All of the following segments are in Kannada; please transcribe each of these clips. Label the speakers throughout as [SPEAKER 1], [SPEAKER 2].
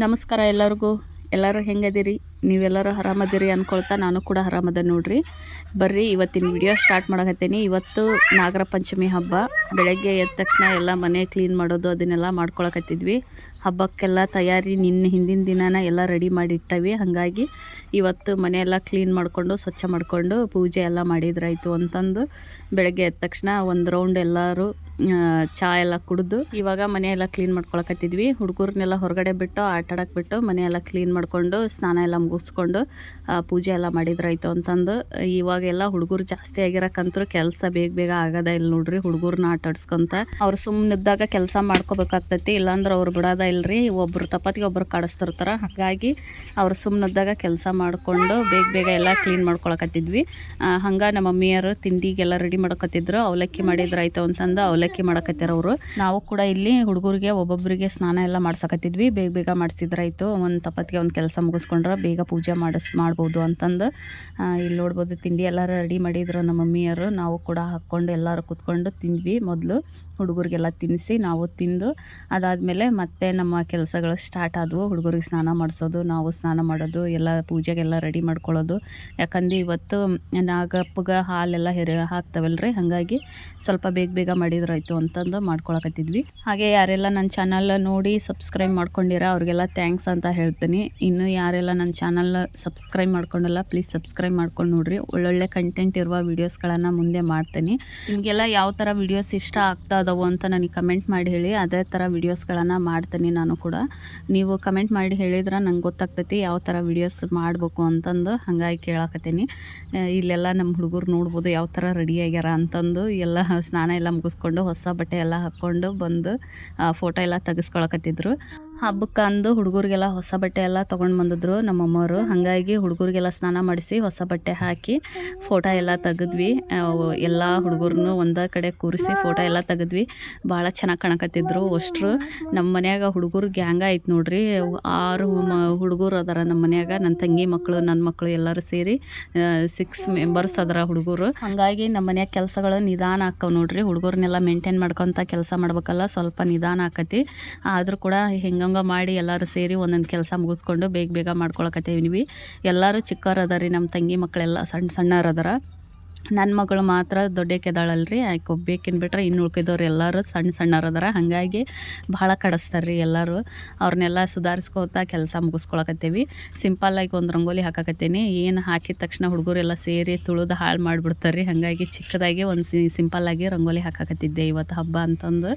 [SPEAKER 1] ನಮಸ್ಕಾರ ಎಲ್ಲರಿಗೂ. ಎಲ್ಲರೂ ಹೆಂಗದಿರಿ? ನೀವೆಲ್ಲರೂ ಆರಾಮದಿರಿ ಅಂದ್ಕೊಳ್ತಾ ನಾನು ಕೂಡ ಆರಾಮದ ನೋಡ್ರಿ. ಬರ್ರಿ ಇವತ್ತಿನ ವಿಡಿಯೋ ಸ್ಟಾರ್ಟ್ ಮಾಡಕತ್ತೀನಿ. ಇವತ್ತು ನಾಗರ ಪಂಚಮಿ ಹಬ್ಬ. ಬೆಳಗ್ಗೆ ಎದ್ದ ತಕ್ಷಣ ಎಲ್ಲ ಮನೆ ಕ್ಲೀನ್ ಮಾಡೋದು ಅದನ್ನೆಲ್ಲ ಮಾಡ್ಕೊಳಕತ್ತಿದ್ವಿ. ಹಬ್ಬಕ್ಕೆಲ್ಲ ತಯಾರಿ ಹಿಂದಿನ ದಿನಾನ ಎಲ್ಲ ರೆಡಿ ಮಾಡಿ ಇಟ್ಟವಿ. ಹಾಗಾಗಿ ಇವತ್ತು ಮನೆಯೆಲ್ಲ ಕ್ಲೀನ್ ಮಾಡಿಕೊಂಡು ಸ್ವಚ್ಛ ಮಾಡಿಕೊಂಡು ಪೂಜೆ ಎಲ್ಲ ಮಾಡಿದ್ರಾಯ್ತು ಅಂತಂದು ಬೆಳಗ್ಗೆ ಎದ್ದ ತಕ್ಷಣ ಒಂದು ರೌಂಡ್ ಎಲ್ಲರೂ ಚಹಾ ಎಲ್ಲ ಕುಡಿದು ಇವಾಗ ಮನೆಯೆಲ್ಲ ಕ್ಲೀನ್ ಮಾಡ್ಕೊಳಕತ್ತಿದ್ವಿ. ಹುಡುಗರನ್ನೆಲ್ಲ ಹೊರಗಡೆ ಬಿಟ್ಟು ಆಟಾಡಕ್ಕೆ ಬಿಟ್ಟು ಮನೆಯೆಲ್ಲ ಕ್ಲೀನ್ ಮಾಡಿಕೊಂಡು ಸ್ನಾನ ಎಲ್ಲ ಮುಗಿಸ್ಕೊಂಡು ಪೂಜೆ ಎಲ್ಲ ಮಾಡಿದ್ರಾಯ್ತು ಅಂತಂದು ಇವಾಗೆಲ್ಲ ಹುಡುಗರು ಜಾಸ್ತಿ ಆಗಿರೋಕ್ಕಂತೂ ಕೆಲಸ ಬೇಗ ಆಗೋದ ಇಲ್ಲ ನೋಡ್ರಿ. ಹುಡುಗರನ್ನ ಆಟಾಡ್ಸ್ಕೊಂತ ಅವ್ರು ಸುಮ್ಮನಿದ್ದಾಗ ಕೆಲಸ ಮಾಡ್ಕೋಬೇಕಾಗ್ತೈತಿ, ಇಲ್ಲಾಂದ್ರೆ ಅವ್ರು ಬಿಡೋದ ಇಲ್ರಿ. ಒಬ್ರು ತಪ್ಪತ್ತಿಗೆ ಒಬ್ರು ಕಾಡಿಸ್ತಿರ್ತಾರೆ. ಹಾಗಾಗಿ ಅವ್ರು ಸುಮ್ಮನಿದ್ದಾಗ ಕೆಲಸ ಮಾಡಿಕೊಂಡು ಬೇಗ ಎಲ್ಲ ಕ್ಲೀನ್ ಮಾಡ್ಕೊಳಕತ್ತಿದ್ವಿ. ಹಂಗೆ ನಮ್ಮ ಮಮ್ಮಿಯರು ತಿಂಡಿಗೆಲ್ಲ ರೆಡಿ ಮಾಡ್ಕೊತಿದ್ರು. ಅವಲಕ್ಕಿ ಮಾಡಿದ್ರಾಯ್ತು ಅಂತಂದು ಅವಲಕ್ಕಿ ಮಾಡಕತ್ತಾರ ಅವರು. ನಾವು ಕೂಡ ಇಲ್ಲಿ ಹುಡುಗರಿಗೆ ಒಬ್ಬೊಬ್ಬರಿಗೆ ಸ್ನಾನ ಎಲ್ಲ ಮಾಡ್ಸಕತ್ತಿದ್ವಿ. ಬೇಗ ಮಾಡಿಸಿದ್ರಾಯ್ತು. ಒಂದು ತಪ್ಪತ್ತಿಗೆ ಒಂದು ಕೆಲಸ ಮುಗಿಸ್ಕೊಂಡ್ರೆ ಬೇಗ ಪೂಜೆ ಮಾಡ್ಬೋದು ಅಂತಂದು ಇಲ್ಲಿ ನೋಡ್ಬೋದು. ತಿಂಡಿ ಎಲ್ಲ ರೆಡಿ ಮಾಡಿದ್ರು ನಮ್ಮ ಮಮ್ಮಿಯರು. ನಾವು ಕೂಡ ಹಾಕ್ಕೊಂಡು ಎಲ್ಲರೂ ಕೂತ್ಕೊಂಡು ತಿಂದ್ವಿ. ಮೊದಲು ಹುಡುಗರಿಗೆಲ್ಲ ತಿನ್ನಿಸಿ ನಾವು ತಿಂದು ಅದಾದಮೇಲೆ ಮತ್ತೆ ನಮ್ಮ ಕೆಲಸಗಳು ಸ್ಟಾರ್ಟ್ ಆದವು. ಹುಡುಗರಿಗೆ ಸ್ನಾನ ಮಾಡಿಸೋದು, ನಾವು ಸ್ನಾನ ಮಾಡೋದು, ಎಲ್ಲ ಪೂಜೆಗೆಲ್ಲ ರೆಡಿ ಮಾಡ್ಕೊಳ್ಳೋದು. ಯಾಕಂದ್ರೆ ಇವತ್ತು ನಾಗಪ್ಪಗೆ ಹಾಲೆಲ್ಲ ಹಾಕ್ತವಲ್ರಿ. ಹಾಗಾಗಿ ಸ್ವಲ್ಪ ಬೇಗ ಮಾಡಿದ್ರಾಯ್ತು ಅಂತಂದು ಮಾಡ್ಕೊಳಕತ್ತಿದ್ವಿ. ಹಾಗೆ ಯಾರೆಲ್ಲ ನನ್ನ ಚಾನಲ್ ನೋಡಿ ಸಬ್ಸ್ಕ್ರೈಬ್ ಮಾಡ್ಕೊಂಡಿರ ಅವ್ರಿಗೆಲ್ಲ ಥ್ಯಾಂಕ್ಸ್ ಅಂತ ಹೇಳ್ತೀನಿ. ಇನ್ನು ಯಾರೆಲ್ಲ ನನ್ನ ಚಾನಲ್ ಸಬ್ಸ್ಕ್ರೈಬ್ ಮಾಡ್ಕೊಂಡಲ್ಲ ಪ್ಲೀಸ್ ಸಬ್ಸ್ಕ್ರೈಬ್ ಮಾಡ್ಕೊಂಡು ನೋಡ್ರಿ. ಒಳ್ಳೊಳ್ಳೆ ಕಂಟೆಂಟ್ ಇರುವ ವೀಡಿಯೋಸ್ಗಳನ್ನು ಮುಂದೆ ಮಾಡ್ತೀನಿ. ನಿಮಗೆಲ್ಲ ಯಾವ ಥರ ವೀಡಿಯೋಸ್ ಇಷ್ಟ ಆಗ್ತಾ ಅದಾವು ಅಂತ ನನಗೆ ಕಮೆಂಟ್ ಮಾಡಿ ಹೇಳಿ. ಅದೇ ಥರ ವೀಡಿಯೋಸ್ಗಳನ್ನು ಮಾಡ್ತೀನಿ ನಾನು ಕೂಡ. ನೀವು ಕಮೆಂಟ್ ಮಾಡಿ ಹೇಳಿದ್ರೆ ನಂಗೆ ಗೊತ್ತಾಗ್ತೈತಿ ಯಾವ ಥರ ವೀಡಿಯೋಸ್ ಮಾಡಬೇಕು ಅಂತಂದು. ಹಾಗಾಗಿ ಕೇಳಾಕತ್ತೀನಿ. ಇಲ್ಲೆಲ್ಲ ನಮ್ಮ ಹುಡುಗರು ನೋಡ್ಬೋದು ಯಾವ ಥರ ರೆಡಿ ಆಗ್ಯಾರ ಅಂತಂದು. ಎಲ್ಲ ಸ್ನಾನ ಎಲ್ಲ ಮುಗಿಸ್ಕೊಂಡು ಹೊಸ ಬಟ್ಟೆ ಎಲ್ಲ ಹಾಕ್ಕೊಂಡು ಬಂದು ಫೋಟೋ ಎಲ್ಲ ತೆಗೆಸ್ಕೊಳಕತ್ತಿದ್ರು. ಹಬ್ಬಕ್ಕೆ ಅಂದು ಹುಡುಗರಿಗೆಲ್ಲ ಹೊಸ ಬಟ್ಟೆ ಎಲ್ಲ ತೊಗೊಂಡು ಬಂದಿದ್ರು ನಮ್ಮಮ್ಮವರು. ಹಾಗಾಗಿ ಹುಡುಗರಿಗೆಲ್ಲ ಸ್ನಾನ ಮಾಡಿಸಿ ಹೊಸ ಬಟ್ಟೆ ಹಾಕಿ ಫೋಟೋ ಎಲ್ಲ ತೆಗೆದ್ವಿ. ಎಲ್ಲ ಹುಡುಗರನ್ನು ಒಂದೇ ಕಡೆ ಕೂರಿಸಿ ಫೋಟೋ ಎಲ್ಲ ತೆಗೆದ್ವಿ. ಭಾಳ ಚೆನ್ನಾಗಿ ಕಾಣಕತ್ತಿದ್ರು ಅಷ್ಟರು. ನಮ್ಮ ಮನ್ಯಾಗ ಹುಡುಗರು ಗ್ಯಾಂಗ ಐತೆ ನೋಡ್ರಿ. 6 ಹುಡುಗರು ಅದಾರ ನಮ್ಮ ಮನ್ಯಾಗ. ನನ್ನ ತಂಗಿ ಮಕ್ಕಳು, ನನ್ನ ಮಕ್ಕಳು ಎಲ್ಲರೂ ಸೇರಿ 6 ಮೆಂಬರ್ಸ್ ಅದರ ಹುಡುಗರು. ಹಾಗಾಗಿ ನಮ್ಮ ಮನ್ಯಾಗ ಕೆಲಸಗಳು ನಿಧಾನ ಆಕ್ಕವು ನೋಡ್ರಿ. ಹುಡುಗರನ್ನೆಲ್ಲ ಮೇಂಟೈನ್ ಮಾಡ್ಕೊತ ಕೆಲಸ ಮಾಡ್ಬೇಕಲ್ಲ, ಸ್ವಲ್ಪ ನಿಧಾನ ಆಕತಿ. ಆದರೂ ಕೂಡ ಹೆಂಗ ಮಾಡಿ ಎಲ್ಲರೂ ಸೇರಿ ಒಂದೊಂದು ಕೆಲಸ ಮುಗಿಸ್ಕೊಂಡು ಬೇಗ ಮಾಡ್ಕೊಳಕತ್ತೀವಿ. ಎಲ್ಲರೂ ಚಿಕ್ಕವ್ರು ಅದಾರಿ. ನಮ್ಮ ತಂಗಿ ಮಕ್ಕಳೆಲ್ಲ ಸಣ್ಣವ್ರು ಅದಾರ. ನನ್ನ ಮಗಳು ಮಾತ್ರ ದೊಡ್ಡಕ್ಕೆದಾಳಲ್ರಿ. ಆಕೆ ಒಬ್ಬೇಕಿನ ಬಿಟ್ರೆ ಇನ್ನು ಉಳ್ಕಿದವ್ರು ಎಲ್ಲರೂ ಸಣ್ಣವ್ರು ಅದಾರ. ಹಾಗಾಗಿ ಭಾಳ ಕಡಿಸ್ತಾರೆ ರೀ ಎಲ್ಲರೂ. ಅವ್ರನ್ನೆಲ್ಲ ಸುಧಾರಿಸ್ಕೋತಾ ಕೆಲಸ ಮುಗಿಸ್ಕೊಳಕತ್ತೀವಿ. ಸಿಂಪಲ್ಲಾಗಿ ಒಂದು ರಂಗೋಲಿ ಹಾಕಕತ್ತೀನಿ. ಏನು ಹಾಕಿದ ತಕ್ಷಣ ಹುಡುಗರೆಲ್ಲ ಸೇರಿ ತುಳಿದು ಹಾಳು ಮಾಡಿಬಿಡ್ತಾರೆ ರೀ. ಹಾಗಾಗಿ ಚಿಕ್ಕದಾಗಿ ಒಂದು ಸಿಂಪಲ್ಲಾಗಿ ರಂಗೋಲಿ ಹಾಕಕತ್ತಿದ್ದೆ ಇವತ್ತು ಹಬ್ಬ ಅಂತಂದು.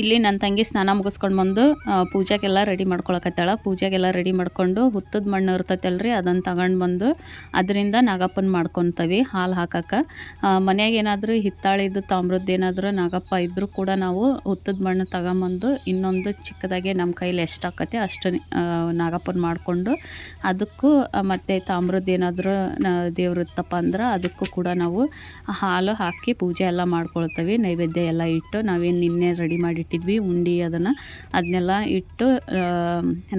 [SPEAKER 1] ಇಲ್ಲಿ ನನ್ನ ತಂಗಿ ಸ್ನಾನ ಮುಗಿಸ್ಕೊಂಡು ಬಂದು ಪೂಜೆಗೆಲ್ಲ ರೆಡಿ ಮಾಡ್ಕೊಳಕತ್ತಾಳ. ಪೂಜೆಗೆಲ್ಲ ರೆಡಿ ಮಾಡ್ಕೊಂಡು ಹುತ್ತದ ಮಣ್ಣು ಇರ್ತೈತಲ್ರಿ, ಅದನ್ನು ತಗೊಂಡು ಬಂದು ಅದರಿಂದ ನಾಗಪ್ಪನ ಮಾಡ್ಕೊತೀವಿ ಹಾಲು ಹಾಕಕ್ಕೆ. ಮನ್ಯಾಗ ಏನಾದರೂ ಹಿತ್ತಾಳಿದ್ದು ತಾಮ್ರದ್ದು ಏನಾದರೂ ನಾಗಪ್ಪ ಇದ್ದರೂ ಕೂಡ ನಾವು ಹುತ್ತದ ಮಣ್ಣು ತಗೊಂಬಂದು ಇನ್ನೊಂದು ಚಿಕ್ಕದಾಗೆ ನಮ್ಮ ಕೈಲಿ ಎಷ್ಟು ಆಕತ್ತೆ ಅಷ್ಟು ನಾಗಪ್ಪನ ಮಾಡಿಕೊಂಡು ಅದಕ್ಕೂ ಮತ್ತು ತಾಮ್ರದ್ದು ಏನಾದರೂ ದೇವ್ರಿತ್ತಪ್ಪ ಅಂದ್ರೆ ಅದಕ್ಕೂ ಕೂಡ ನಾವು ಹಾಲು ಹಾಕಿ ಪೂಜೆ ಎಲ್ಲ ಮಾಡ್ಕೊಳ್ತೀವಿ. ನೈವೇದ್ಯ ಎಲ್ಲ ಇಟ್ಟು ನಾವೇನು ನಿನ್ನೆ ರೆಡಿ ಮಾಡಿ ಇಟ್ಟಿದ್ವಿ ಉಂಡಿ ಅದನ್ನೆಲ್ಲ ಇಟ್ಟು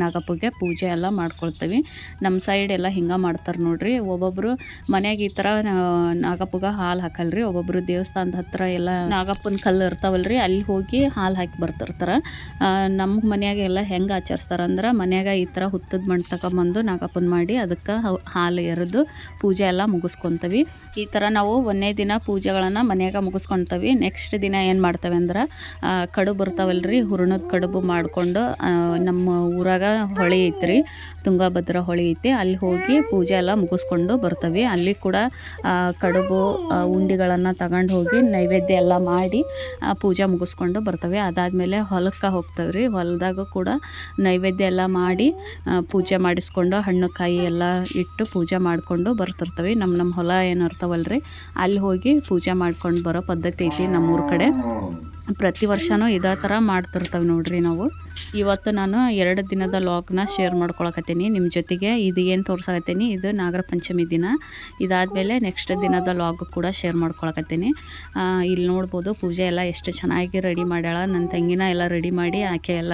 [SPEAKER 1] ನಾಗಪ್ಪಗೆ ಪೂಜೆ ಎಲ್ಲ ಮಾಡ್ಕೊಳ್ತೀವಿ. ನಮ್ಮ ಸೈಡ್ ಎಲ್ಲ ಹಿಂಗೆ ಮಾಡ್ತಾರೆ ನೋಡ್ರಿ. ಒಬ್ಬೊಬ್ಬರು ಮನ್ಯಾಗ ಈ ಥರ ನಾಗಪ್ಪಗೆ ಹಾಲು ಹಾಕಲ್ರಿ. ಒಬ್ಬೊಬ್ಬರು ದೇವಸ್ಥಾನದ ಹತ್ರ ಎಲ್ಲ ನಾಗಪ್ಪನ ಕಲ್ಲು ಇರ್ತಾವಲ್ರಿ, ಅಲ್ಲಿ ಹೋಗಿ ಹಾಲು ಹಾಕಿ ಬರ್ತಿರ್ತಾರೆ. ನಮ್ಮ ಮನ್ಯಾಗ ಎಲ್ಲ ಹೆಂಗೆ ಆಚರಿಸ್ತಾರಂದ್ರೆ ಮನ್ಯಾಗ ಈ ಥರ ಹುತ್ತದ ಮಣ್ಣು ತಗೊಂಬಂದು ನಾಗಪ್ಪನ ಮಾಡಿ ಅದಕ್ಕೆ ಹಾಲು ಎರೆದು ಪೂಜೆ ಎಲ್ಲ ಮುಗಿಸ್ಕೊತೀವಿ. ಈ ಥರ ನಾವು ಒಂದೇ ದಿನ ಪೂಜೆಗಳನ್ನು ಮನ್ಯಾಗ ಮುಗಿಸ್ಕೊತೀವಿ. ನೆಕ್ಸ್ಟ್ ದಿನ ಏನು ಮಾಡ್ತೇವೆ ಅಂದ್ರೆ ಕಡುಬು ಬರ್ತಾವಲ್ರಿ, ಹೂರಣದ ಕಡುಬು ಮಾಡಿಕೊಂಡು ನಮ್ಮ ಊರಾಗ ಹೊಳೆ ಐತ್ರಿ, ತುಂಗಭದ್ರಾ ಹೊಳೆ ಐತಿ, ಅಲ್ಲಿ ಹೋಗಿ ಪೂಜೆ ಎಲ್ಲ ಮುಗಿಸ್ಕೊಂಡು ಬರ್ತೀವಿ. ಅಲ್ಲಿ ಕೂಡ ಕಡುಬು ಉಂಡಿಗಳನ್ನು ತಗೊಂಡು ಹೋಗಿ ನೈವೇದ್ಯ ಎಲ್ಲ ಮಾಡಿ ಪೂಜೆ ಮುಗಿಸ್ಕೊಂಡು ಬರ್ತವೆ. ಅದಾದಮೇಲೆ ಹೊಲಕ್ಕೆ ಹೋಗ್ತೇವ್ರಿ. ಹೊಲದಾಗ ಕೂಡ ನೈವೇದ್ಯ ಎಲ್ಲ ಮಾಡಿ ಪೂಜೆ ಮಾಡಿಸ್ಕೊಂಡು ಹಣ್ಣು ಕಾಯಿ ಎಲ್ಲ ಇಟ್ಟು ಪೂಜೆ ಮಾಡಿಕೊಂಡು ಬರ್ತಿರ್ತೀವಿ. ನಮ್ಮ ಹೊಲ ಏನು ಇರ್ತಾವಲ್ರಿ ಅಲ್ಲಿ ಹೋಗಿ ಪೂಜೆ ಮಾಡ್ಕೊಂಡು ಬರೋ ಪದ್ಧತಿ ಐತಿ ನಮ್ಮೂರ ಕಡೆ. ಪ್ರತಿ ವರ್ಷವೂ ಇದೇ ಥರ ಮಾಡ್ತಿರ್ತೀವಿ ನೋಡ್ರಿ ನಾವು. ಇವತ್ತು ನಾನು 2 ದಿನದ ಲಾಗ್ನ ಶೇರ್ ಮಾಡ್ಕೊಳಕತ್ತೀನಿ ನಿಮ್ಮ ಜೊತೆಗೆ. ಇದು ಏನು ತೋರ್ಸಕತ್ತೀನಿ, ಇದು ನಾಗರ ಪಂಚಮಿ ದಿನ. ಇದಾದಮೇಲೆ ನೆಕ್ಸ್ಟ್ ದಿನದ ಲಾಗ್ ಕೂಡ ಶೇರ್ ಮಾಡ್ಕೊಳಕತ್ತೀನಿ. ಇಲ್ಲಿ ನೋಡ್ಬೋದು ಪೂಜೆ ಎಲ್ಲ ಎಷ್ಟು ಚೆನ್ನಾಗಿ ರೆಡಿ ಮಾಡ್ಯಾಳ. ನನ್ನ ತಂಗಿನ ಎಲ್ಲ ರೆಡಿ ಮಾಡಿ ಆಕೆ ಎಲ್ಲ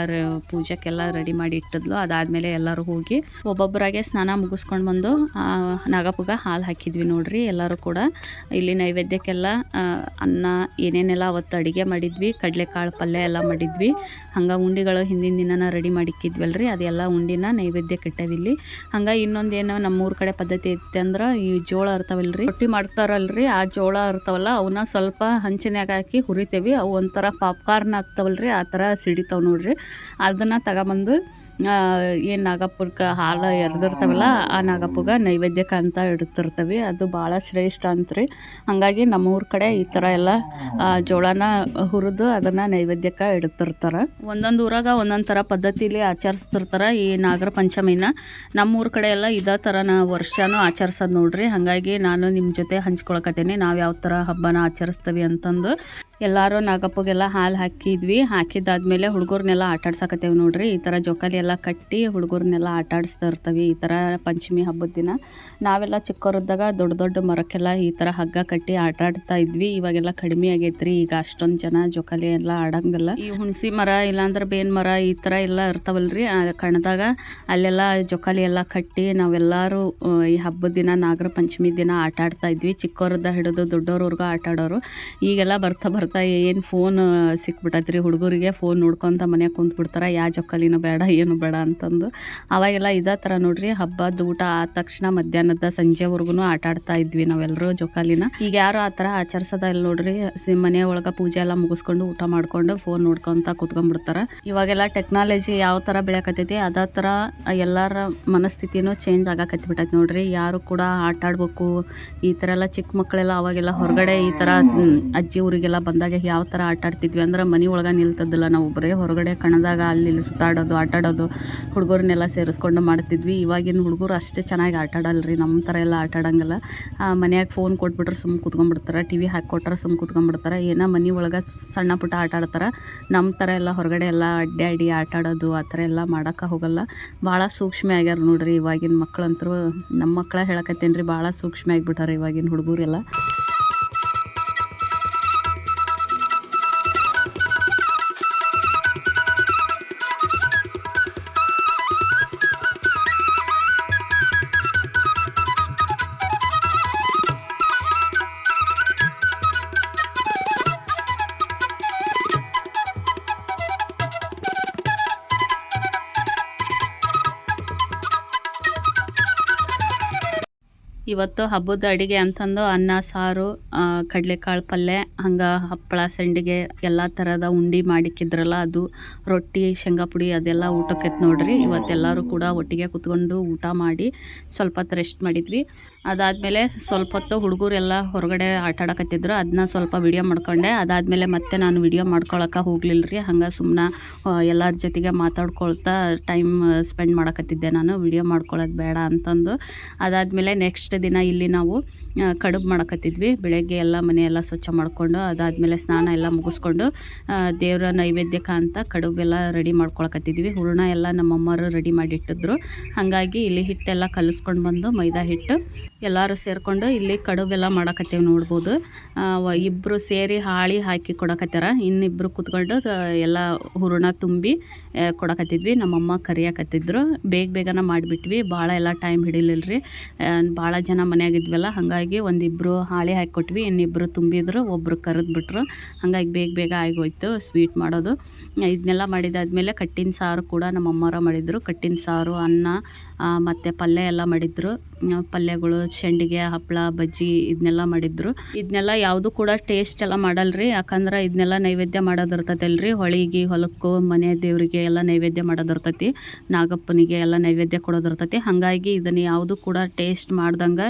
[SPEAKER 1] ಪೂಜೆಗೆಲ್ಲ ರೆಡಿ ಮಾಡಿ ಇಟ್ಟಿದ್ಲು. ಅದಾದಮೇಲೆ ಎಲ್ಲರೂ ಹೋಗಿ ಒಬ್ಬೊಬ್ಬರಾಗೆ ಸ್ನಾನ ಮುಗಿಸ್ಕೊಂಡು ಬಂದು ನಾಗಪ್ಪಗೆ ಹಾಲು ಹಾಕಿದ್ವಿ ನೋಡ್ರಿ. ಎಲ್ಲರೂ ಕೂಡ ಇಲ್ಲಿ ನೈವೇದ್ಯಕ್ಕೆಲ್ಲ ಅನ್ನ ಏನೇನೆಲ್ಲ ಅವತ್ತು ಅಡುಗೆ ಮಾಡಿದ್ವಿ, ಕಡಲೆಕಾಳು ಪಲ್ಯ ಎಲ್ಲ ಮಾಡಿದ್ವಿ. ಹಂಗೆ ಉಂಡಿಗಳು ಹಿಂದಿನ ದಿನ ರೆಡಿ ಮಾಡಿಕ್ಕಿದ್ವಲ್ರಿ, ಅದೆಲ್ಲ ಉಂಡಿನ ನೈವೇದ್ಯಕ್ಕೆ ಇಟ್ಟವಿಲ್ಲಿ. ಹಂಗೆ ಇನ್ನೊಂದೇನು ನಮ್ಮೂರ ಕಡೆ ಪದ್ಧತಿ ಐತೆ ಅಂದ್ರೆ ಈ ಜೋಳ ಇರ್ತಾವಲ್ರಿ, ರೊಟ್ಟಿ ಮಾಡ್ತಾರಲ್ರಿ, ಆ ಜೋಳ ಇರ್ತಾವಲ್ಲ ಅವನ್ನ ಸ್ವಲ್ಪ ಹಂಚಿನ್ಯಾಗ ಹಾಕಿ ಹುರಿತೇವಿ. ಅವು ಒಂಥರ ಪಾಪ್ಕಾರ್ನ್ ಆಗ್ತಾವಲ್ರಿ, ಆ ಥರ ಸಿಡಿತಾವೆ ನೋಡ್ರಿ. ಅದನ್ನು ತಗೊಂಬಂದು ಏನು ನಾಗಪ್ಪಗೆ ಹಾಲು ಎರೆದಿರ್ತಾವಲ್ಲ ಆ ನಾಗಪ್ಪಗೆ ನೈವೇದ್ಯಕ್ಕೆ ಅಂತ ಇಡ್ತಿರ್ತೀವಿ. ಅದು ಭಾಳ ಶ್ರೇಷ್ಠ ಅಂತ್ರಿ. ಹಾಗಾಗಿ ನಮ್ಮೂರ ಕಡೆ ಈ ಥರ ಎಲ್ಲ ಜೋಳನ ಹುರಿದು ಅದನ್ನು ನೈವೇದ್ಯಕ್ಕೆ ಇಡ್ತಿರ್ತಾರೆ. ಒಂದೊಂದು ಊರಾಗ ಒಂದೊಂದು ಥರ ಪದ್ಧತಿಲಿ ಆಚರಿಸ್ತಿರ್ತಾರೆ ಈ ನಾಗರ ಪಂಚಮಿನ. ನಮ್ಮೂರ ಕಡೆ ಎಲ್ಲ ಇದೇ ಥರ ವರ್ಷನೂ ಆಚರಿಸೋದು ನೋಡ್ರಿ. ಹಾಗಾಗಿ ನಾನು ನಿಮ್ಮ ಜೊತೆ ಹಂಚ್ಕೊಳಕತ್ತೀನಿ ನಾವು ಯಾವ ಥರ ಹಬ್ಬನ ಆಚರಿಸ್ತೀವಿ ಅಂತಂದು. ಎಲ್ಲರೂ ನಾಗಪ್ಪಗೆಲ್ಲ ಹಾಲು ಹಾಕಿದ್ವಿ. ಹಾಕಿದ್ದಾದ್ಮೇಲೆ ಹುಡುಗರ್ನೆಲ್ಲ ಆಟಾಡ್ಸಕತ್ತೇವೆ ನೋಡ್ರಿ. ಈ ಥರ ಜೋಕಾಲಿ ಎಲ್ಲ ಕಟ್ಟಿ ಹುಡುಗರ್ನೆಲ್ಲ ಆಟಾಡಿಸ್ತಾ ಇರ್ತೀವಿ ಈ ಥರ ಪಂಚಮಿ ಹಬ್ಬದ ದಿನ. ನಾವೆಲ್ಲ ಚಿಕ್ಕವರಿದ್ದಾಗ ದೊಡ್ಡ ದೊಡ್ಡ ಮರಕ್ಕೆಲ್ಲ ಈ ಥರ ಹಗ್ಗ ಕಟ್ಟಿ ಆಟಾಡ್ತಾ ಇದ್ವಿ. ಇವಾಗೆಲ್ಲ ಕಡಿಮೆ ಆಗೈತ್ರಿ, ಈಗ ಅಷ್ಟೊಂದು ಜನ ಜೋಕಾಲಿ ಎಲ್ಲ ಆಡಂಗಿಲ್ಲ. ಈ ಹುಣಸಿ ಮರ ಇಲ್ಲಾಂದ್ರೆ ಬೇನ್ ಮರ ಈ ಥರ ಎಲ್ಲ ಇರ್ತಾವಲ್ರಿ, ಕಣದಾಗ ಅಲ್ಲೆಲ್ಲ ಜೋಕಾಲಿ ಎಲ್ಲ ಕಟ್ಟಿ ನಾವೆಲ್ಲರೂ ಈ ಹಬ್ಬದ ದಿನ ನಾಗರ ಪಂಚಮಿ ದಿನ ಆಟಾಡ್ತಾ ಇದ್ವಿ. ಚಿಕ್ಕವರದ್ದು ಹಿಡಿದು ದೊಡ್ಡವ್ರವ್ರಿಗೂ ಆಟಾಡೋರು. ಈಗೆಲ್ಲ ಬರ್ತಾ ಏನು ಫೋನ್ ಸಿಕ್ಬಿಟ್ಟೈತ್ರಿ ಹುಡುಗರಿಗೆ. ಫೋನ್ ನೋಡ್ಕೊತ ಮನ್ಯಾಗ ಕುಂತ್ಬಿಡ್ತಾರೆ, ಯಾವ ಜೋಕಾಲಿನೂ ಬೇಡ ಏನು ಬೇಡ ಅಂತಂದು. ಅವಾಗೆಲ್ಲ ಇದೇ ಥರ ನೋಡ್ರಿ, ಹಬ್ಬದ ಊಟ ಆದ ತಕ್ಷಣ ಮಧ್ಯಾಹ್ನದ ಸಂಜೆವರೆಗೂ ಆಟಾಡ್ತಾ ಇದ್ವಿ ನಾವೆಲ್ಲರೂ ಜೋಕಾಲಿನ. ಈಗ ಯಾರು ಆ ಥರ ಆಚರಿಸೋದ ಇಲ್ಲ ನೋಡ್ರಿ. ಮನೆ ಒಳಗೆ ಪೂಜೆ ಎಲ್ಲ ಮುಗಿಸ್ಕೊಂಡು ಊಟ ಮಾಡ್ಕೊಂಡು ಫೋನ್ ನೋಡ್ಕೊತ ಕೂತ್ಕೊಂಡ್ಬಿಡ್ತಾರೆ. ಇವಾಗೆಲ್ಲ ಟೆಕ್ನಾಲಜಿ ಯಾವ ಥರ ಬೆಳೆಯಕತ್ತೈತಿ ಅದೇ ಥರ ಎಲ್ಲರ ಮನಸ್ಥಿತಿನೂ ಚೇಂಜ್ ಆಗಕತ್ತಿಬಿಟ್ಟೈತಿ ನೋಡ್ರಿ. ಯಾರು ಕೂಡ ಆಟ ಆಡ್ಬೇಕು ಈ ಥರ ಎಲ್ಲ ಚಿಕ್ಕ ಮಕ್ಕಳೆಲ್ಲ ಅವಾಗೆಲ್ಲ ಹೊರಗಡೆ ಈ ಥರ ಅಜ್ಜಿ ಊರಿಗೆಲ್ಲ ಬಂದಾಗ ಯಾವ ಥರ ಆಟ ಆಡ್ತಿದ್ವಿ ಅಂದ್ರೆ ಮನೆ ಒಳಗೆ ನಿಲ್ತದಿಲ್ಲ, ನಾವು ಬರೀ ಹೊರಗಡೆ ಕಣದಾಗ ಅಲ್ಲಿ ಸುತ್ತಾಡೋದು ಆಟಾಡೋದು ಹುಡುಗರನ್ನೆಲ್ಲ ಸೇರಿಸ್ಕೊಂಡು ಮಾಡ್ತಿದ್ವಿ. ಇವಾಗಿನ ಹುಡುಗರು ಅಷ್ಟೇ ಚೆನ್ನಾಗಿ ಆಟ ಆಡಲ್ರಿ, ನಮ್ಮ ಥರ ಎಲ್ಲ ಆಟ ಆಡಂಗಿಲ್ಲ. ಮನ್ಯಾಗ ಫೋನ್ ಕೊಟ್ಬಿಟ್ರೆ ಸುಮ್ಮ ಕೂತ್ಕೊಂಡ್ಬಿಡ್ತಾರೆ, ಟಿ ವಿ ಹಾಕಿಕೊಟ್ರೆ ಸುಮ್ಮ ಕೂತ್ಕೊಂಡ್ಬಿಡ್ತಾರೆ. ಏನೋ ಮನೆ ಒಳಗೆ ಸಣ್ಣ ಪುಟ್ಟ ಆಟ ಆಡ್ತಾರೆ. ನಮ್ಮ ಥರ ಎಲ್ಲ ಹೊರಗಡೆ ಎಲ್ಲ ಅಡ್ಡಾಡಿ ಆಟ ಆಡೋದು ಆ ಥರ ಎಲ್ಲ ಮಾಡೋಕ್ಕೆ ಹೋಗಲ್ಲ. ಭಾಳ ಸೂಕ್ಷ್ಮ ಆಗ್ಯಾರ ನೋಡ್ರಿ ಇವಾಗಿನ ಮಕ್ಕಳಂತರೂ. ನಮ್ಮ ಮಕ್ಕಳ ಹೇಳಕತ್ತೇನೆ ರೀ, ಭಾಳ ಸೂಕ್ಷ್ಮ ಆಗಿಬಿಟ್ಟಾರೆ ಇವಾಗಿನ ಹುಡುಗರೆಲ್ಲ. ಇವತ್ತು ಹಬ್ಬದ ಅಡುಗೆ ಅಂತಂದು ಅನ್ನ ಸಾರು, ಕಡಲೆಕಾಳು ಪಲ್ಯ, ಹಂಗೆ ಹಪ್ಪಳ ಸಂಡಿಗೆ ಎಲ್ಲ ಥರದ ಉಂಡೆ ಮಾಡಿಕ್ಕಿದ್ರಲ್ಲ ಅದು, ರೊಟ್ಟಿ ಶೇಂಗಾ ಪುಡಿ ಅದೆಲ್ಲ ಊಟಕ್ಕೆ ನೋಡ್ರಿ. ಇವತ್ತೆಲ್ಲರೂ ಕೂಡ ಒಟ್ಟಿಗೆ ಕೂತ್ಕೊಂಡು ಊಟ ಮಾಡಿ ಸ್ವಲ್ಪ ಹೊತ್ತು ರೆಸ್ಟ್ ಮಾಡಿದ್ವಿ. ಅದಾದಮೇಲೆ ಸ್ವಲ್ಪ ಹೊತ್ತು ಹುಡುಗರೆಲ್ಲ ಹೊರಗಡೆ ಆಟ ಆಡಕತ್ತಿದ್ರು, ಅದನ್ನ ಸ್ವಲ್ಪ ವಿಡಿಯೋ ಮಾಡ್ಕೊಂಡೆ. ಅದಾದಮೇಲೆ ಮತ್ತೆ ನಾನು ವಿಡಿಯೋ ಮಾಡ್ಕೊಳಕ್ಕೆ ಹೋಗ್ಲಿಲ್ಲ ರೀ. ಹಂಗೆ ಸುಮ್ಮನೆ ಎಲ್ಲರ ಜೊತೆಗೆ ಮಾತಾಡ್ಕೊಳ್ತಾ ಟೈಮ್ ಸ್ಪೆಂಡ್ ಮಾಡಕತ್ತಿದ್ದೆ ನಾನು, ವಿಡಿಯೋ ಮಾಡ್ಕೊಳ್ಳೋದು ಬೇಡ ಅಂತಂದು. ಅದಾದಮೇಲೆ ನೆಕ್ಸ್ಟ್ ದಿನ ಇಲ್ಲಿ ನಾವು ಕಡುಬು ಮಾಡಕತ್ತಿದ್ವಿ. ಬೆಳಗ್ಗೆ ಎಲ್ಲ ಮನೆಯೆಲ್ಲ ಸ್ವಚ್ಛ ಮಾಡಿಕೊಂಡು ಅದಾದಮೇಲೆ ಸ್ನಾನ ಎಲ್ಲ ಮುಗಿಸ್ಕೊಂಡು ದೇವರ ನೈವೇದ್ಯಕ್ಕೆ ಅಂತ ಕಡುಬೆಲ್ಲ ರೆಡಿ ಮಾಡ್ಕೊಳಕತ್ತಿದ್ವಿ. ಹೂರಣ ಎಲ್ಲ ನಮ್ಮಮ್ಮರು ರೆಡಿ ಮಾಡಿಟ್ಟಿದ್ರು. ಹಾಗಾಗಿ ಇಲ್ಲಿ ಹಿಟ್ಟೆಲ್ಲ ಕಲಿಸ್ಕೊಂಡು ಬಂದು ಮೈದಾ ಹಿಟ್ಟು ಎಲ್ಲರೂ ಸೇರಿಕೊಂಡು ಇಲ್ಲಿ ಕಡುಬೆಲ್ಲ ಮಾಡಕತ್ತೇವೆ ನೋಡ್ಬೋದು. ಇಬ್ಬರು ಸೇರಿ ಹಾಳಿ ಹಾಕಿ ಕೊಡಕತ್ತಾರ, ಇನ್ನಿಬ್ಬರು ಕೂತ್ಕೊಂಡು ಎಲ್ಲ ಹೂರಣ ತುಂಬಿ ಕೊಡಕತ್ತಿದ್ವಿ. ನಮ್ಮಮ್ಮ ಕರಿಯಾಕತ್ತಿದ್ರು. ಬೇಗನೆ ಮಾಡಿಬಿಟ್ವಿ, ಭಾಳ ಎಲ್ಲ ಟೈಮ್ ಹಿಡಿಲಿಲ್ಲರಿ. ಭಾಳ ಜನ ಮನೆಯಾಗಿದ್ವಲ್ಲ, ಹಾಗಾಗಿ ಒಂದಿಬ್ಬರು ಹಾಳಿ ಹಾಕಿ ಕೊಟ್ವಿ, ಇನ್ನಿಬ್ಬರು ತುಂಬಿದ್ರು, ಒಬ್ಬರು ಕರೆದ್ಬಿಟ್ರು. ಹಾಗಾಗಿ ಬೇಗ ಆಗೋಯ್ತು ಸ್ವೀಟ್ ಮಾಡೋದು. ಇದನ್ನೆಲ್ಲ ಮಾಡಿದಾದ್ಮೇಲೆ ಕಟ್ಟಿನ ಸಾರು ಕೂಡ ನಮ್ಮಮ್ಮರ ಮಾಡಿದ್ರು. ಕಟ್ಟಿನ ಸಾರು, ಅನ್ನ ಮತ್ತು ಪಲ್ಯ ಎಲ್ಲ ಮಾಡಿದ್ರು. ಪಲ್ಯಗಳು ಸಂಡಿಗೆ, ಹಪ್ಪಳ, ಬಜ್ಜಿ ಇದನ್ನೆಲ್ಲ ಮಾಡಿದ್ರು. ಇದನ್ನೆಲ್ಲ ಯಾವುದು ಕೂಡ ಟೇಸ್ಟ್ ಎಲ್ಲ ಮಾಡಲ್ರಿ, ಯಾಕಂದ್ರೆ ಇದನ್ನೆಲ್ಲ ನೈವೇದ್ಯ ಮಾಡೋದಿರ್ತೈತಲ್ರಿ. ಹೊಳಿಗೆ ಹೊಲಕ್ಕೂ ಮನೆ ದೇವರಿಗೆ ಎಲ್ಲ ನೈವೇದ್ಯ ಮಾಡೋದಿರ್ತೈತಿ, ನಾಗಪ್ಪನಿಗೆ ಎಲ್ಲ ನೈವೇದ್ಯ ಕೊಡೋದಿರ್ತೈತಿ. ಹಾಗಾಗಿ ಇದನ್ನು ಯಾವುದು ಕೂಡ ಟೇಸ್ಟ್ ಮಾಡ್ದಂಗೆ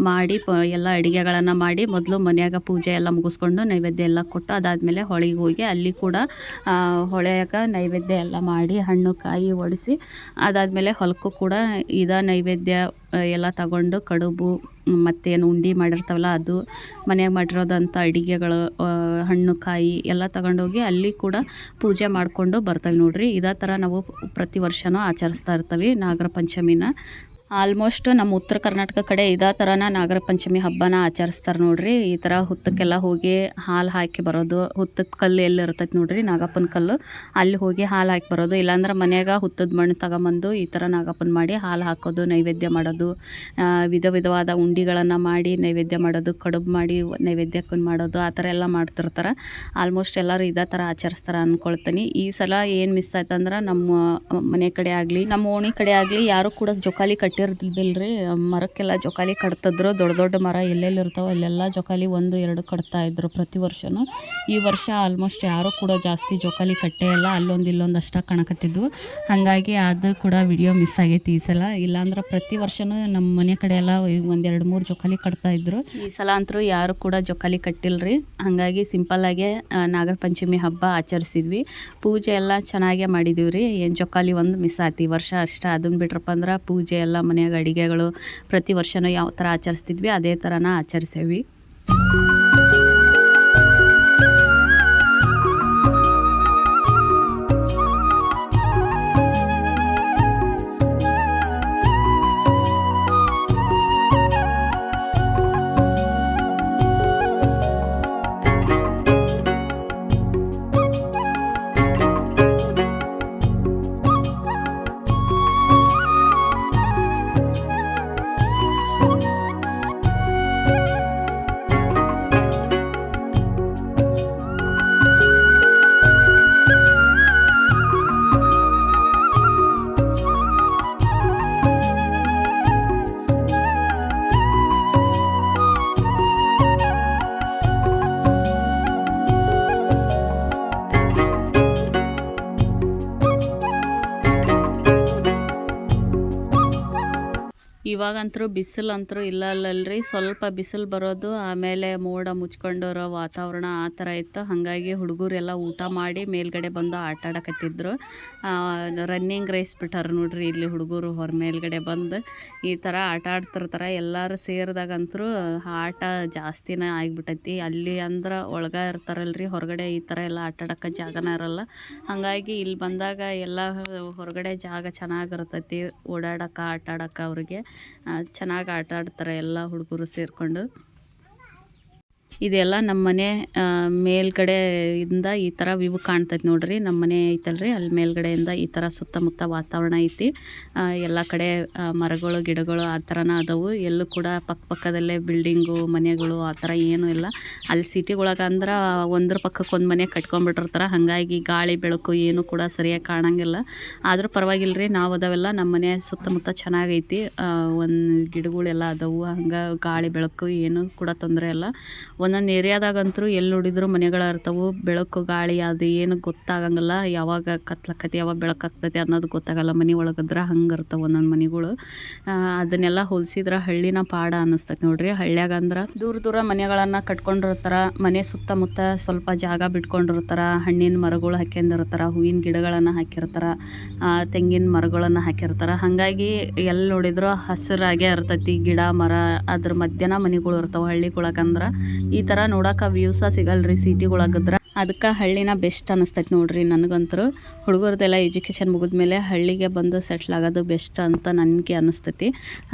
[SPEAKER 1] ಮಾಡಿ ಎಲ್ಲ ಅಡುಗೆಗಳನ್ನು ಮಾಡಿ ಮೊದಲು ಮನ್ಯಾಗ ಪೂಜೆ ಎಲ್ಲ ಮುಗಿಸ್ಕೊಂಡು ನೈವೇದ್ಯ ಎಲ್ಲ ಕೊಟ್ಟು ಅದಾದಮೇಲೆ ಹೊಳೆಗೆ ಹೋಗಿ ಅಲ್ಲಿ ಕೂಡ ಹೊಳೆಯಾಗ ನೈವೇದ್ಯ ಎಲ್ಲ ಮಾಡಿ ಹಣ್ಣು ಕಾಯಿ ಒಡಿಸಿ ಅದಾದಮೇಲೆ ಹೊಲಕ್ಕೂ ಕೂಡ ನೈವೇದ್ಯ ಎಲ್ಲ ತಗೊಂಡು ಕಡುಬು ಮತ್ತೇನು ಉಂಡೆ ಮಾಡಿರ್ತಾವಲ್ಲ ಅದು ಮನ್ಯಾಗ ಮಾಡಿರೋದಂಥ ಅಡುಗೆಗಳು ಹಣ್ಣು ಕಾಯಿ ಎಲ್ಲ ತಗೊಂಡೋಗಿ ಅಲ್ಲಿ ಕೂಡ ಪೂಜೆ ಮಾಡಿಕೊಂಡು ಬರ್ತೇವೆ ನೋಡಿರಿ. ಇದೇ ಥರ ನಾವು ಪ್ರತಿ ವರ್ಷವೂ ಆಚರಿಸ್ತಾ ಇರ್ತೀವಿ ನಾಗರ ಪಂಚಮಿನ. ಆಲ್ಮೋಸ್ಟ್ ನಮ್ಮ ಉತ್ತರ ಕರ್ನಾಟಕ ಕಡೆ ಇದೇ ಥರನ ನಾಗರ ಪಂಚಮಿ ಹಬ್ಬನ ಆಚರಿಸ್ತಾರೆ ನೋಡಿರಿ. ಈ ಥರ ಹುತ್ತಕ್ಕೆಲ್ಲ ಹೋಗಿ ಹಾಲು ಹಾಕಿ ಬರೋದು, ಹುತ್ತದ ಕಲ್ಲು ಎಲ್ಲಿ ಇರ್ತೈತೆ ನೋಡಿರಿ ನಾಗಪ್ಪನ ಕಲ್ಲು, ಅಲ್ಲಿ ಹೋಗಿ ಹಾಲು ಹಾಕಿ ಬರೋದು, ಇಲ್ಲಾಂದ್ರೆ ಮನ್ಯಾಗ ಹುತ್ತದ ಮಣ್ಣು ತಗೊಂಬಂದು ಈ ಥರ ನಾಗಪ್ಪನ ಮಾಡಿ ಹಾಲು ಹಾಕೋದು, ನೈವೇದ್ಯ ಮಾಡೋದು, ವಿಧವಾದ ಉಂಡಿಗಳನ್ನು ಮಾಡಿ ನೈವೇದ್ಯ ಮಾಡೋದು, ಕಡುಬು ಮಾಡಿ ನೈವೇದ್ಯಕ್ಕೆ ಮಾಡೋದು, ಆ ಥರ ಎಲ್ಲ ಮಾಡ್ತಿರ್ತಾರೆ. ಆಲ್ಮೋಸ್ಟ್ ಎಲ್ಲರೂ ಇದೇ ಥರ ಆಚರಿಸ್ತಾರೆ ಅಂದ್ಕೊಳ್ತೀನಿ. ಈ ಸಲ ಏನು ಮಿಸ್ ಆಯ್ತಂದ್ರೆ ನಮ್ಮ ಮನೆ ಕಡೆ ಆಗಲಿ ನಮ್ಮ ಓಣಿ ಕಡೆ ಆಗಲಿ ಯಾರೂ ಕೂಡ ಜೋಕಾಲಿ ಕಟ್ಟಿರ್ದಿಲ್ರಿ. ಮರಕ್ಕೆಲ್ಲ ಜೋಕಾಲಿ ಕಟ್ತಿದ್ರು. ದೊಡ್ಡ ಮರ ಎಲ್ಲೆಲ್ಲಿ ಇರ್ತಾವೆ ಅಲ್ಲೆಲ್ಲ ಜೋಕಾಲಿ 1-2 ಕಟ್ತಾಯಿದ್ರು ಪ್ರತಿ ವರ್ಷವೂ. ಈ ವರ್ಷ ಆಲ್ಮೋಸ್ಟ್ ಯಾರೂ ಕೂಡ ಜಾಸ್ತಿ ಜೋಕಾಲಿ ಕಟ್ಟೇ ಇಲ್ಲ, ಅಲ್ಲೊಂದು ಇಲ್ಲೊಂದು ಅಷ್ಟ ಕಾಣಕತ್ತಿದ್ವು. ಹಾಗಾಗಿ ಅದು ಕೂಡ ವಿಡಿಯೋ ಮಿಸ್ ಆಗೈತಿ ಈ ಸಲ. ಇಲ್ಲಾಂದ್ರೆ ಪ್ರತಿ ವರ್ಷವೂ ನಮ್ಮ ಮನೆ ಕಡೆ ಎಲ್ಲ 1-2-3 ಜೋಕಾಲಿ ಕಟ್ತಾಯಿದ್ರು. ಈ ಸಲ ಅಂತೂ ಯಾರು ಕೂಡ ಜೋಕಾಲಿ ಕಟ್ಟಿಲ್ರಿ. ಹಾಗಾಗಿ ಸಿಂಪಲ್ಲಾಗೆ ನಾಗರ ಪಂಚಮಿ ಹಬ್ಬ ಆಚರಿಸಿದ್ವಿ. ಪೂಜೆ ಎಲ್ಲ ಚೆನ್ನಾಗೇ ಮಾಡಿದೀವಿ ರೀ. ಏನು ಜೋಕಾಲಿ ಒಂದು ಮಿಸ್ ಆಯ್ತು ಈ ವರ್ಷ ಅಷ್ಟೇ. ಅದನ್ನು ಬಿಟ್ರಪ್ಪ ಅಂದ್ರೆ ಪೂಜೆ ಎಲ್ಲ ಮನೆಯಾಗ ಅಡುಗೆಗಳು ಪ್ರತಿ ವರ್ಷವೂ ಯಾವ ಥರ ಆಚರಿಸ್ತಿದ್ವಿ ಅದೇ ಥರನ ಆಚರಿಸೇವಿ. ಇವಾಗಂತೂ ಬಿಸಿಲಂತೂ ಇಲ್ಲಲ್ರಿ, ಸ್ವಲ್ಪ ಬಿಸಿಲು ಬರೋದು, ಆಮೇಲೆ ಮೋಡ ಮುಚ್ಕೊಂಡಿರೋ ವಾತಾವರಣ ಆ ಥರ ಇತ್ತು. ಹಾಗಾಗಿ ಹುಡುಗರೆಲ್ಲ ಊಟ ಮಾಡಿ ಮೇಲ್ಗಡೆ ಬಂದು ಆಟ ಆಡಕತ್ತಿದ್ರು. ರನ್ನಿಂಗ್ ರೇಸ್ ಬಿಟ್ಟಾರ ನೋಡ್ರಿ ಇಲ್ಲಿ ಹುಡುಗರು ಮೇಲ್ಗಡೆ ಬಂದು ಈ ಥರ ಆಟ ಆಡ್ತಿರ್ತಾರೆ. ಎಲ್ಲರೂ ಸೇರಿದಾಗಂತೂ ಆಟ ಜಾಸ್ತಿನೇ ಆಗಿಬಿಟ್ಟೈತಿ. ಅಲ್ಲಿ ಅಂದ್ರೆ ಒಳಗೆ ಇರ್ತಾರಲ್ರಿ, ಹೊರಗಡೆ ಈ ಥರ ಎಲ್ಲ ಆಟ ಆಡೋಕ್ಕೆ ಜಾಗನೇ ಇರಲ್ಲ. ಹಾಗಾಗಿ ಇಲ್ಲಿ ಬಂದಾಗ ಎಲ್ಲ ಹೊರಗಡೆ ಜಾಗ ಚೆನ್ನಾಗಿರ್ತೈತಿ ಓಡಾಡೋಕೆ ಆಟ ಆಡೋಕೆ. ಅವ್ರಿಗೆ ಚೆನ್ನಾಗಿ ಆಟ ಆಡ್ತಾರೆ ಎಲ್ಲ ಹುಡುಗರು ಸೇರಿಕೊಂಡು. ಇದೆಲ್ಲ ನಮ್ಮ ಮನೆ ಮೇಲ್ಗಡೆಯಿಂದ ಈ ಥರ ವ್ಯೂ ಕಾಣ್ತೈತೆ ನೋಡ್ರಿ. ನಮ್ಮ ಮನೆ ಐತಲ್ರಿ ಅಲ್ಲಿ ಮೇಲ್ಗಡೆಯಿಂದ ಈ ಥರ ಸುತ್ತಮುತ್ತ ವಾತಾವರಣ ಐತಿ. ಎಲ್ಲ ಕಡೆ ಮರಗಳು ಗಿಡಗಳು ಆ ಥರನ ಅದಾವು. ಎಲ್ಲೂ ಕೂಡ ಪಕ್ಕದಲ್ಲೇ ಬಿಲ್ಡಿಂಗು ಮನೆಗಳು ಆ ಥರ ಏನೂ ಇಲ್ಲ. ಅಲ್ಲಿ ಸಿಟಿಗೊಳಗೆ ಅಂದ್ರೆ ಒಂದ್ರ ಪಕ್ಕಕ್ಕೊಂದು ಮನೆ ಕಟ್ಕೊಂಡ್ಬಿಟ್ಟಿರ್ತಾರೆ. ಹಾಗಾಗಿ ಗಾಳಿ ಬೆಳಕು ಏನು ಕೂಡ ಸರಿಯಾಗಿ ಕಾಣಂಗಿಲ್ಲ. ಆದರೂ ಪರವಾಗಿಲ್ಲ ರೀ, ನಾವು ಅದಾವೆಲ್ಲ ನಮ್ಮ ಮನೆ ಸುತ್ತಮುತ್ತ ಚೆನ್ನಾಗೈತಿ. ಒಂದು ಗಿಡಗಳೆಲ್ಲ ಅದಾವು. ಹಂಗೆ ಗಾಳಿ ಬೆಳಕು ಏನು ಕೂಡ ತೊಂದರೆ ಇಲ್ಲ. ಒಂದೊಂದು ಏರಿಯಾದಾಗಂತೂ ಎಲ್ಲಿ ನೋಡಿದ್ರು ಮನೆಗಳು ಇರ್ತಾವೆ. ಬೆಳಕು ಗಾಳಿ ಅದು ಏನು ಗೊತ್ತಾಗಂಗಿಲ್ಲ. ಯಾವಾಗ ಕತ್ಲಕ್ಕತಿ ಯಾವಾಗ ಬೆಳಕಾಗ್ತೈತಿ ಅನ್ನೋದು ಗೊತ್ತಾಗಲ್ಲ. ಮನೆ ಒಳಗಿದ್ರೆ ಹಂಗೆ ಇರ್ತಾವೆ ಒಂದೊಂದು ಮನೆಗಳು. ಅದನ್ನೆಲ್ಲ ಹೋಲಿಸಿದ್ರೆ ಹಳ್ಳಿನ ಪಾಡ ಅನ್ನಿಸ್ತೈತೆ ನೋಡ್ರಿ. ಹಳ್ಳಿಯಾಗಂದ್ರೆ ದೂರ ಮನೆಗಳನ್ನು ಕಟ್ಕೊಂಡಿರ್ತಾರೆ. ಮನೆ ಸುತ್ತಮುತ್ತ ಸ್ವಲ್ಪ ಜಾಗ ಬಿಟ್ಕೊಂಡಿರ್ತಾರೆ. ಹಣ್ಣಿನ ಮರಗಳು ಹಾಕ್ಯಂದಿರ್ತಾರೆ, ಹೂವಿನ ಗಿಡಗಳನ್ನು ಹಾಕಿರ್ತಾರೆ, ತೆಂಗಿನ ಮರಗಳನ್ನು ಹಾಕಿರ್ತಾರೆ. ಹಾಗಾಗಿ ಎಲ್ಲಿ ನೋಡಿದ್ರು ಹಸಿರಾಗೇ ಇರ್ತೈತಿ, ಗಿಡ ಮರ. ಅದ್ರ ಮಧ್ಯಾಹ್ನ ಮನೆಗಳು ಇರ್ತಾವೆ ಹಳ್ಳಿಗೊಳಗಂದ್ರೆ. ಈ ಥರ ನೋಡೋಕೆ ವ್ಯೂಸ ಸಿಗಲ್ರಿ ಸಿಟಿಗೊಳಗಿದ್ರೆ. ಅದಕ್ಕೆ ಹಳ್ಳಿನ ಬೆಸ್ಟ್ ಅನ್ನಿಸ್ತೈತೆ ನೋಡ್ರಿ ನನಗಂತೂ. ಹುಡುಗರದೆಲ್ಲ ಎಜುಕೇಷನ್ ಮುಗಿದ್ಮೇಲೆ ಹಳ್ಳಿಗೆ ಬಂದು ಸೆಟ್ಲ್ ಆಗೋದು ಬೆಸ್ಟ್ ಅಂತ ನನಗೆ ಅನ್ನಿಸ್ತೈತಿ.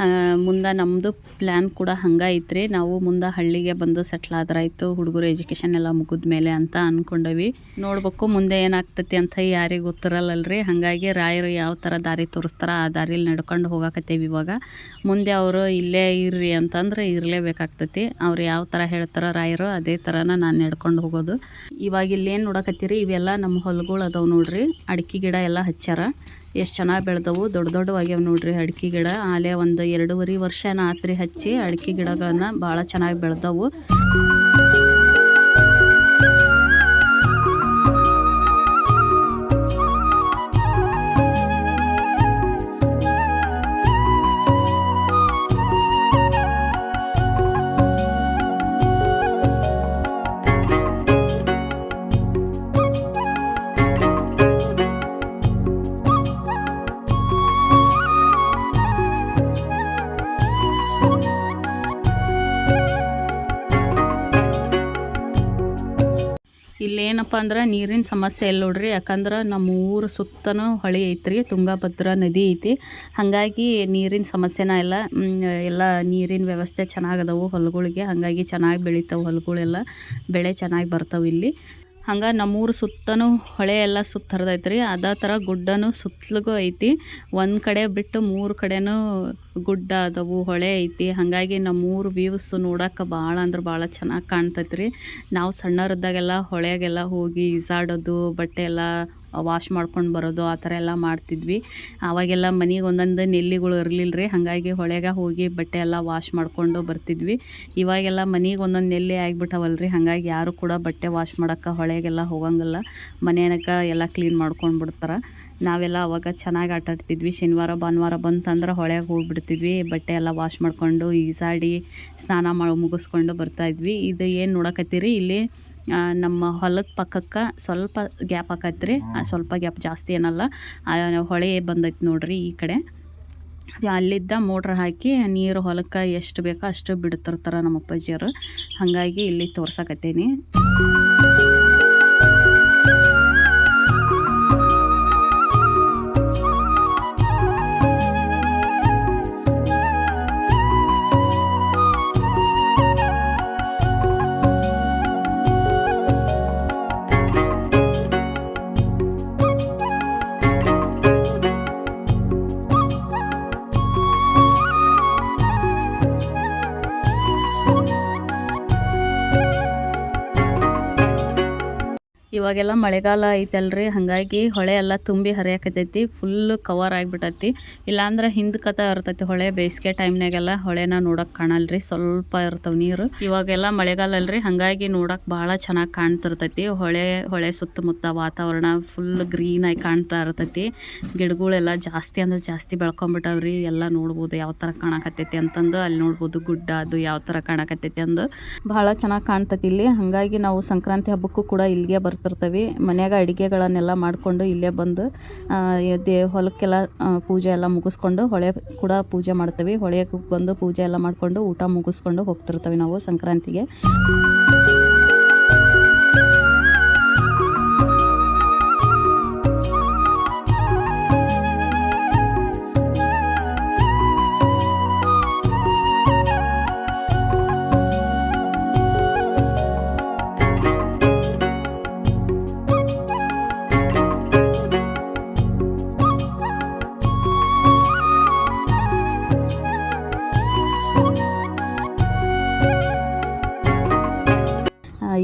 [SPEAKER 1] ಮುಂದೆ ನಮ್ಮದು ಪ್ಲ್ಯಾನ್ ಕೂಡ ಹಂಗೆ ಐತ್ರಿ. ನಾವು ಮುಂದೆ ಹಳ್ಳಿಗೆ ಬಂದು ಸೆಟ್ಲ್ ಆದ್ರಾಯ್ತು ಹುಡುಗರು ಎಜುಕೇಷನ್ ಎಲ್ಲ ಮುಗಿದ್ಮೇಲೆ ಅಂತ ಅಂದ್ಕೊಂಡವಿ. ನೋಡ್ಬೇಕು ಮುಂದೆ ಏನಾಗ್ತೈತಿ ಅಂತ ಯಾರಿಗೆ ಗೊತ್ತಿರಲ್ಲಲ್ರಿ. ಹಾಗಾಗಿ ರಾಯರು ಯಾವ ಥರ ದಾರಿ ತೋರಿಸ್ತಾರ ಆ ದಾರಿಲಿ ನಡ್ಕೊಂಡು ಹೋಗಾಕತ್ತೇವಿ ಇವಾಗ. ಮುಂದೆ ಅವರು ಇಲ್ಲೇ ಇರ್ರಿ ಅಂತಂದ್ರೆ ಇರಲೇಬೇಕಾಗ್ತೈತಿ. ಅವ್ರು ಯಾವ ಥರ ಹೇಳ್ತಾರೋ ರಾಯರು ಅದೇ ಥರನ ನಾನು ನಡ್ಕೊಂಡು ಹೋಗೋದು. ಇವಾಗ ಇಲ್ಲೇನು ನೋಡಕತ್ತೀರಿ ಇವೆಲ್ಲ ನಮ್ಮ ಹೊಲಗಳು ಅದಾವೆ ನೋಡ್ರಿ. ಅಡಿಕೆ ಗಿಡ ಎಲ್ಲ ಹಚ್ಚಾರ. ಎಷ್ಟು ಚೆನ್ನಾಗಿ ಬೆಳೆದವು, ದೊಡ್ಡವಾಗ್ಯಾವ ನೋಡ್ರಿ ಅಡಿಕೆ ಗಿಡ. ಆಲೇ ಒಂದು 2.5 ವರ್ಷ ಆತ್ರಿ ಹಚ್ಚಿ. ಅಡಿಕೆ ಗಿಡಗಳನ್ನ ಭಾಳ ಚೆನ್ನಾಗಿ ಬೆಳೆದವು. ಏನಪ್ಪ ಅಂದ್ರೆ ನೀರಿನ ಸಮಸ್ಯೆ ಇಲ್ಲ ನೋಡ್ರಿ. ಯಾಕಂದ್ರೆ ನಮ್ಮ ಊರು ಸುತ್ತನೂ ಹೊಳೆ ಐತ್ರಿ, ತುಂಗಭದ್ರಾ ನದಿ ಐತಿ. ಹಾಗಾಗಿ ನೀರಿನ ಸಮಸ್ಯೆನ ಇಲ್ಲ. ಎಲ್ಲ ನೀರಿನ ವ್ಯವಸ್ಥೆ ಚೆನ್ನಾಗದವು ಹೊಲಗಳಿಗೆ. ಹಾಗಾಗಿ ಚೆನ್ನಾಗಿ ಬೆಳಿತಾವೆ ಹೊಲಗಳೆಲ್ಲ, ಬೆಳೆ ಚೆನ್ನಾಗಿ ಬರ್ತಾವೆ ಇಲ್ಲಿ. ಹಂಗೆ ನಮ್ಮೂರು ಸುತ್ತನೂ ಹೊಳೆ ಎಲ್ಲ ಸುತ್ತ ಹರಿದೈತ್ರಿ. ಅದೇ ಥರ ಗುಡ್ಡನೂ ಸುತ್ತಲಿಗೂ ಐತಿ. ಒಂದು ಕಡೆ ಬಿಟ್ಟು 3 ಕಡೆನೂ ಗುಡ್ಡ ಅದಾವು, ಹೊಳೆ ಐತಿ. ಹಾಗಾಗಿ ನಮ್ಮೂರು ವ್ಯೂಸ್ ನೋಡೋಕೆ ಭಾಳ ಅಂದ್ರೆ ಭಾಳ ಚೆನ್ನಾಗಿ ಕಾಣ್ತೈತ್ರಿ. ನಾವು ಸಣ್ಣವರಿದ್ದಾಗೆಲ್ಲ ಹೊಳೆಗೆಲ್ಲ ಹೋಗಿ ಈಜಾಡೋದು, ಬಟ್ಟೆ ಎಲ್ಲ ವಾಶ್ ಮಾಡ್ಕೊಂಡು ಬರೋದು, ಆ ಥರ ಎಲ್ಲ ಮಾಡ್ತಿದ್ವಿ. ಆವಾಗೆಲ್ಲ ಮನೆಗೆ ಒಂದೊಂದು ನೆಲ್ಲಿಗಳು ಇರಲಿಲ್ಲ ರೀ. ಹಾಗಾಗಿ ಹೊಳೆಗೆ ಹೋಗಿ ಬಟ್ಟೆ ಎಲ್ಲ ವಾಶ್ ಮಾಡಿಕೊಂಡು ಬರ್ತಿದ್ವಿ. ಇವಾಗೆಲ್ಲ ಮನೆಗೆ ಒಂದೊಂದು ನೆಲ್ಲಿ ಆಗಿಬಿಟ್ಟವಲ್ಲ ರೀ. ಹಾಗಾಗಿ ಯಾರು ಕೂಡ ಬಟ್ಟೆ ವಾಶ್ ಮಾಡೋಕ್ಕೆ ಹೊಳೆಗೆಲ್ಲ ಹೋಗಂಗಿಲ್ಲ. ಮನೆಯಕ್ಕೆ ಎಲ್ಲ ಕ್ಲೀನ್ ಮಾಡ್ಕೊಂಡು ಬಿಡ್ತಾರೆ. ನಾವೆಲ್ಲ ಅವಾಗ ಚೆನ್ನಾಗಿ ಆಟಾಡ್ತಿದ್ವಿ. ಶನಿವಾರ ಭಾನುವಾರ ಬಂತಂದ್ರೆ ಹೊಳೆಗೆ ಹೋಗಿಬಿಡ್ತಿದ್ವಿ. ಬಟ್ಟೆ ಎಲ್ಲ ವಾಶ್ ಮಾಡಿಕೊಂಡು ಈಜಾಡಿ ಸ್ನಾನ ಮುಗಿಸ್ಕೊಂಡು ಬರ್ತಾಯಿದ್ವಿ. ಇದು ಏನು ನೋಡಕತ್ತೀರಿ ಇಲ್ಲಿ ನಮ್ಮ ಹೊಲದ ಪಕ್ಕಕ್ಕೆ ಸ್ವಲ್ಪ ಗ್ಯಾಪ್ ಆಕೈತ್ರಿ. ಸ್ವಲ್ಪ ಗ್ಯಾಪ್, ಜಾಸ್ತಿ ಏನಲ್ಲ. ಹೊಳೆ ಬಂದೈತೆ ನೋಡ್ರಿ ಈ ಕಡೆ. ಅಲ್ಲಿದ್ದ ಮೋಟ್ರ್ ಹಾಕಿ ನೀರು ಹೊಲಕ್ಕೆ ಎಷ್ಟು ಬೇಕೋ ಅಷ್ಟು ಬಿಡ್ತಿರ್ತಾರೆ ನಮ್ಮ ಅಪ್ಪಾಜಿಯವರು. ಹಾಗಾಗಿ ಇಲ್ಲಿ ತೋರ್ಸಕತ್ತೀನಿ. ಇವಾಗೆಲ್ಲ ಮಳೆಗಾಲ ಐತಲ್ರಿ. ಹಾಗಾಗಿ ಹೊಳೆ ಎಲ್ಲ ತುಂಬಿ ಹರಿಯಾಕತೈತಿ. Full cover ಆಗಿಬಿಟ್ಟೈತಿ. ಇಲ್ಲಾಂದ್ರೆ ಹಿಂದ್ಕತ ಇರ್ತೈತಿ ಹೊಳೆ. ಬೇಸಿಗೆ ಟೈಮ್ನಾಗೆಲ್ಲ ಹೊಳೆನ ನೋಡೋಕೆ ಕಾಣಲ್ರಿ, ಸ್ವಲ್ಪ ಇರ್ತಾವೆ ನೀರು. ಇವಾಗೆಲ್ಲ ಮಳೆಗಾಲ ಅಲ್ರಿ, ಹಾಗಾಗಿ ನೋಡೋಕೆ ಭಾಳ ಚೆನ್ನಾಗಿ ಕಾಣ್ತಿರ್ತೈತಿ. ಹೊಳೆ ಸುತ್ತಮುತ್ತ ವಾತಾವರಣ ಫುಲ್ ಗ್ರೀನಾಗಿ ಕಾಣ್ತಾ ಇರ್ತೈತಿ. ಗಿಡಗಳೆಲ್ಲ ಜಾಸ್ತಿ ಅಂದ್ರೆ ಜಾಸ್ತಿ ಬೆಳ್ಕೊಂಬಿಟ್ಟವ್ರಿ. ಎಲ್ಲ ನೋಡ್ಬೋದು ಯಾವ ಥರ ಕಾಣಕತ್ತೈತಿ ಅಂತಂದು. ಅಲ್ಲಿ ನೋಡ್ಬೋದು ಗುಡ್ಡ ಅದು ಯಾವ ಥರ ಕಾಣಕತ್ತೈತಿ ಅಂದು ಭಾಳ ಚೆನ್ನಾಗಿ ಕಾಣ್ತೈತಿ ಇಲ್ಲಿ. ಹಾಗಾಗಿ ನಾವು ಸಂಕ್ರಾಂತಿ ಹಬ್ಬಕ್ಕೂ ಕೂಡ ಇಲ್ಲಿಗೆ ಬರ್ತಿರ್ತೀವಿ. ಮನ್ಯಾಗ ಅಡುಗೆಗಳನ್ನೆಲ್ಲ ಮಾಡಿಕೊಂಡು ಇಲ್ಲೇ ಬಂದು ಹೊಲಕ್ಕೆಲ್ಲ ಪೂಜೆ ಎಲ್ಲ ಮುಗಿಸ್ಕೊಂಡು ಹೊಳೆ ಕೂಡ ಪೂಜೆ ಮಾಡ್ತೀವಿ. ಹೊಳೆಗೆ ಬಂದು ಪೂಜೆ ಎಲ್ಲ ಮಾಡಿಕೊಂಡು ಊಟ ಮುಗಿಸ್ಕೊಂಡು ಹೋಗ್ತಿರ್ತೀವಿ ನಾವು ಸಂಕ್ರಾಂತಿಗೆ.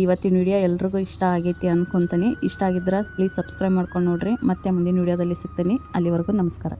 [SPEAKER 1] ಇವತ್ತಿನ ವಿಡಿಯೋ ಎಲ್ರಿಗೂ ಇಷ್ಟ ಆಗೈತಿ ಅನ್ಕೊತೀನಿ. ಇಷ್ಟ ಆಗಿದ್ರೆ ಪ್ಲೀಸ್ ಸಬ್ಸ್ಕ್ರೈಬ್ ಮಾಡ್ಕೊಂಡು ನೋಡಿರಿ. ಮತ್ತೆ ಮುಂದಿನ ವಿಡಿಯೋದಲ್ಲಿ ಸಿಗ್ತೀನಿ. ಅಲ್ಲಿವರೆಗೂ ನಮಸ್ಕಾರ.